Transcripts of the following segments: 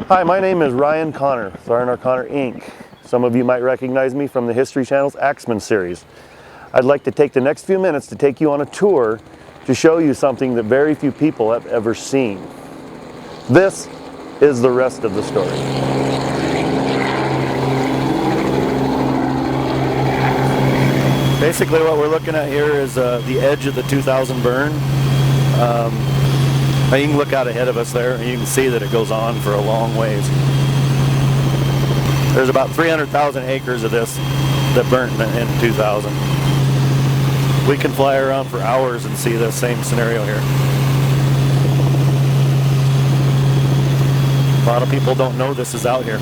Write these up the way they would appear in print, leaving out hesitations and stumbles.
Hi, my name is Ryan Connor with R&R Connor Inc. Some of you might recognize me from the History Channel's Axeman series. I'd like to take the next few minutes to take you on a tour to show you something that very few people have ever seen. This is the rest of the story. Basically what we're looking at here is the edge of the 2000 burn. You can look out ahead of us there and you can see that it goes on for a long ways. There's about 300,000 acres of this that burnt in 2000. We can fly around for hours and see the same scenario here. A lot of people don't know this is out here.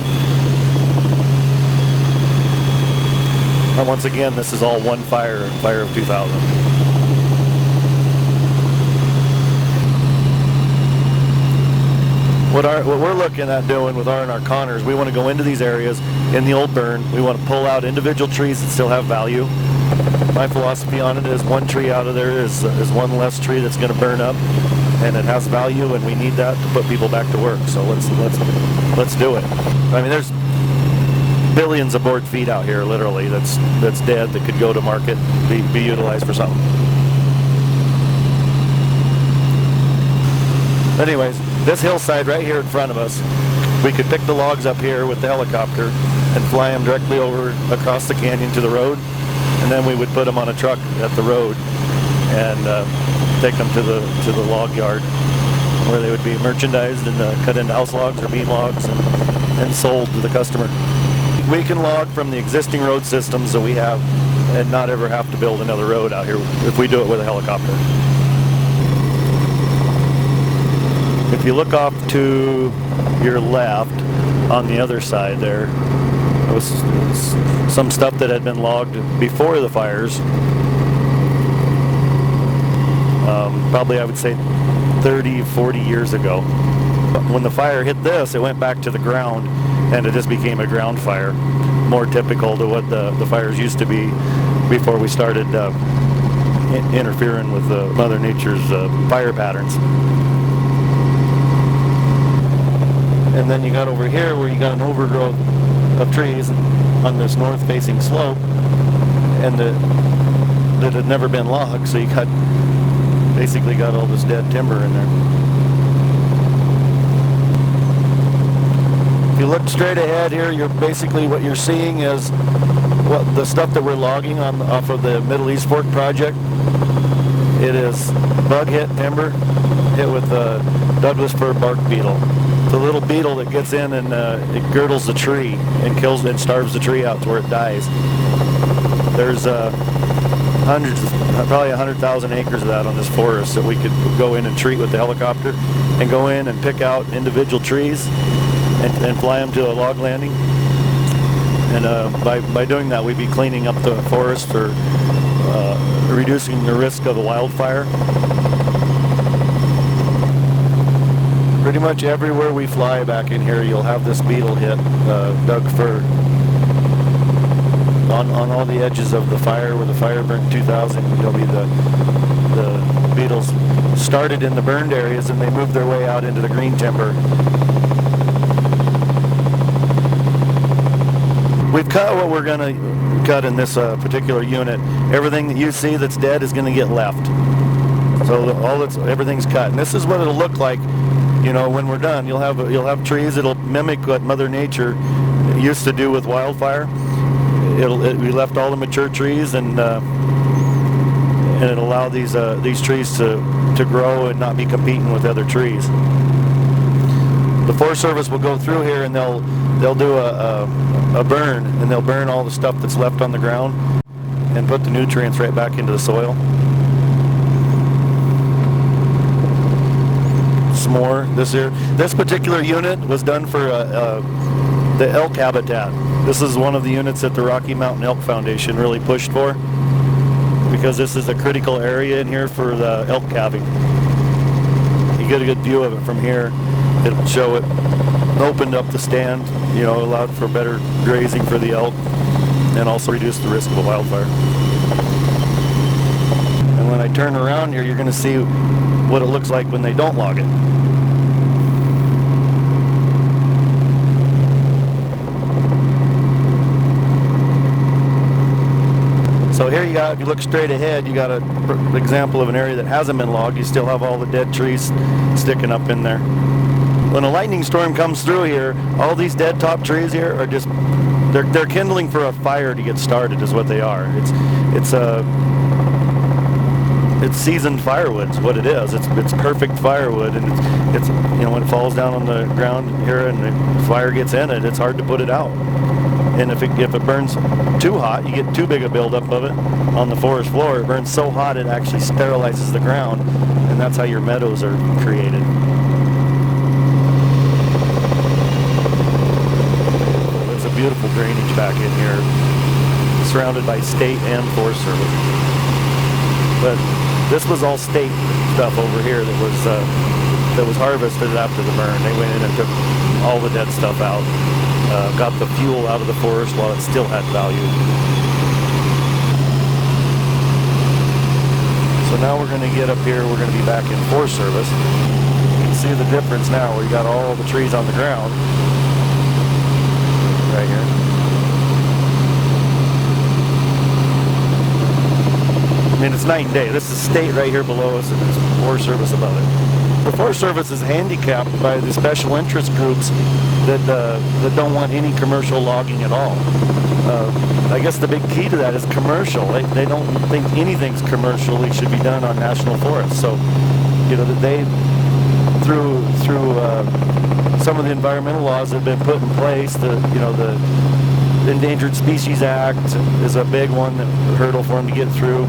And once again, this is all one fire of 2000. What we're looking at doing with R&R Connor is we want to go into these areas in the old burn. We want to pull out individual trees that still have value. My philosophy on it is one tree out of there is one less tree that's going to burn up, and it has value, and we need that to put people back to work. So let's do it. I mean, there's billions of board feet out here, literally, that's dead, that could go to market, be utilized for something. Anyways, this hillside right here in front of us, we could pick the logs up here with the helicopter and fly them directly over across the canyon to the road, and then we would put them on a truck at the road and take them to the log yard where they would be merchandised and cut into house logs or beam logs and sold to the customer. We can log from the existing road systems that we have and not ever have to build another road out here if we do it with a helicopter. If you look off to your left on the other side there was some stuff that had been logged before the fires. Probably I would say 30, 40 years ago. When the fire hit this, it went back to the ground and it just became a ground fire, more typical to what the fires used to be before we started interfering with Mother Nature's fire patterns. And then you got over here where you got an overgrowth of trees on this north-facing slope, and that had never been logged, so you basically got all this dead timber in there. If you look straight ahead here, what you're seeing is what the stuff that we're logging off of the Middle East Fork project. It is bug-hit timber hit with a Douglas fir bark beetle. The little beetle that gets in and it girdles the tree and kills and starves the tree out to where it dies. There's hundreds, probably 100,000 acres of that on this forest that we could go in and treat with the helicopter and go in and pick out individual trees and fly them to a log landing. And by doing that, we'd be cleaning up the forest or reducing the risk of a wildfire. Pretty much everywhere we fly back in here, you'll have this beetle hit Doug fir. On all the edges of the fire, where the fire burnt 2000, there'll be the beetles started in the burned areas and they moved their way out into the green timber. We've cut what we're going to cut in this particular unit. Everything that you see that's dead is going to get left. So everything's cut, and this is what it'll look like. You know, when we're done, you'll have trees that'll mimic what Mother Nature used to do with wildfire. We left all the mature trees, and it'll allow these trees to grow and not be competing with other trees. The Forest Service will go through here and they'll do a burn, and they'll burn all the stuff that's left on the ground and put the nutrients right back into the soil. More this particular unit was done for the elk habitat. This is one of the units that the Rocky Mountain Elk Foundation really pushed for, because this is a critical area in here for the elk calving. You get a good view of it from here. It'll show it opened up the stand, allowed for better grazing for the elk and also reduced the risk of a wildfire. And when I turn around here, you're going to see what it looks like when they don't log it. So here you got, if you look straight ahead, you got an example of an area that hasn't been logged. You still have all the dead trees sticking up in there. When a lightning storm comes through here, all these dead top trees here are just, they're kindling for a fire to get started is what they are. It's seasoned firewood is what it is. It's perfect firewood, and it's you know, when it falls down on the ground here and the fire gets in it, it's hard to put it out. And if it burns too hot, you get too big a buildup of it on the forest floor. It burns so hot it actually sterilizes the ground, and that's how your meadows are created. There's a beautiful drainage back in here, surrounded by state and Forest Service. But this was all state stuff over here that was harvested after the burn. They went in and took all the dead stuff out. Got the fuel out of the forest while it still had value. So now we're going to get up here, we're going to be back in Forest Service. You can see the difference now where you got all the trees on the ground. Right here. I mean, it's night and day. This is state right here below us, and there's Forest Service above it. The Forest Service is handicapped by the special interest groups that don't want any commercial logging at all. I guess the big key to that is commercial. They don't think anything's commercially should be done on national forests. So, you know, they through some of the environmental laws that have been put in place, the Endangered Species Act is a big one, hurdle for them to get through.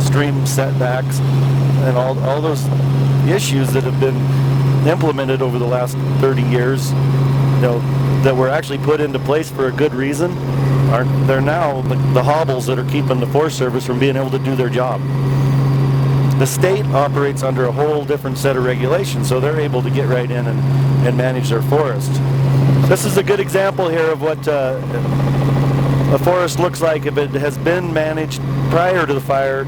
Stream setbacks and all those issues that have been implemented over the last 30 years, you know, that were actually put into place for a good reason, they're now the hobbles that are keeping the Forest Service from being able to do their job. The state operates under a whole different set of regulations, so they're able to get right in and manage their forest. This is a good example here of what a forest looks like if it has been managed prior to the fire,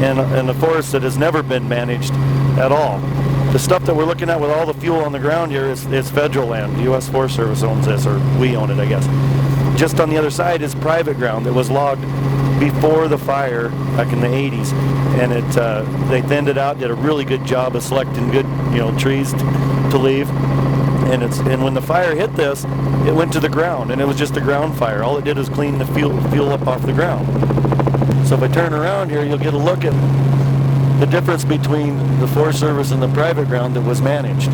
and a forest that has never been managed at all. The stuff that we're looking at with all the fuel on the ground here is federal land. The U.S. Forest Service owns this, or we own it, I guess. Just on the other side is private ground that was logged before the fire back in the 80s, and they thinned it out, did a really good job of selecting good, you know, trees to leave. And when the fire hit this, it went to the ground, and it was just a ground fire. All it did was clean the fuel up off the ground. So if I turn around here, you'll get a look at the difference between the Forest Service and the private ground that was managed.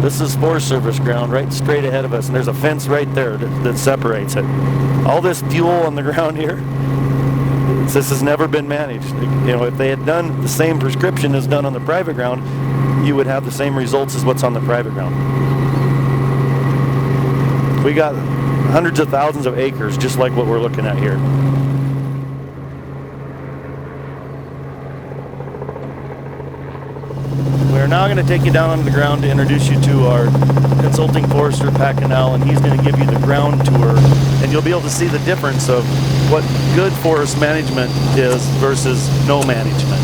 This is Forest Service ground right straight ahead of us, and there's a fence right there that separates it. All this fuel on the ground here, this has never been managed. You know, if they had done the same prescription as done on the private ground, you would have the same results as what's on the private ground. We got hundreds of thousands of acres, just like what we're looking at here. We're now going to take you down on the ground to introduce you to our consulting forester, Pat Cannell, and he's going to give you the ground tour, and you'll be able to see the difference of what good forest management is versus no management.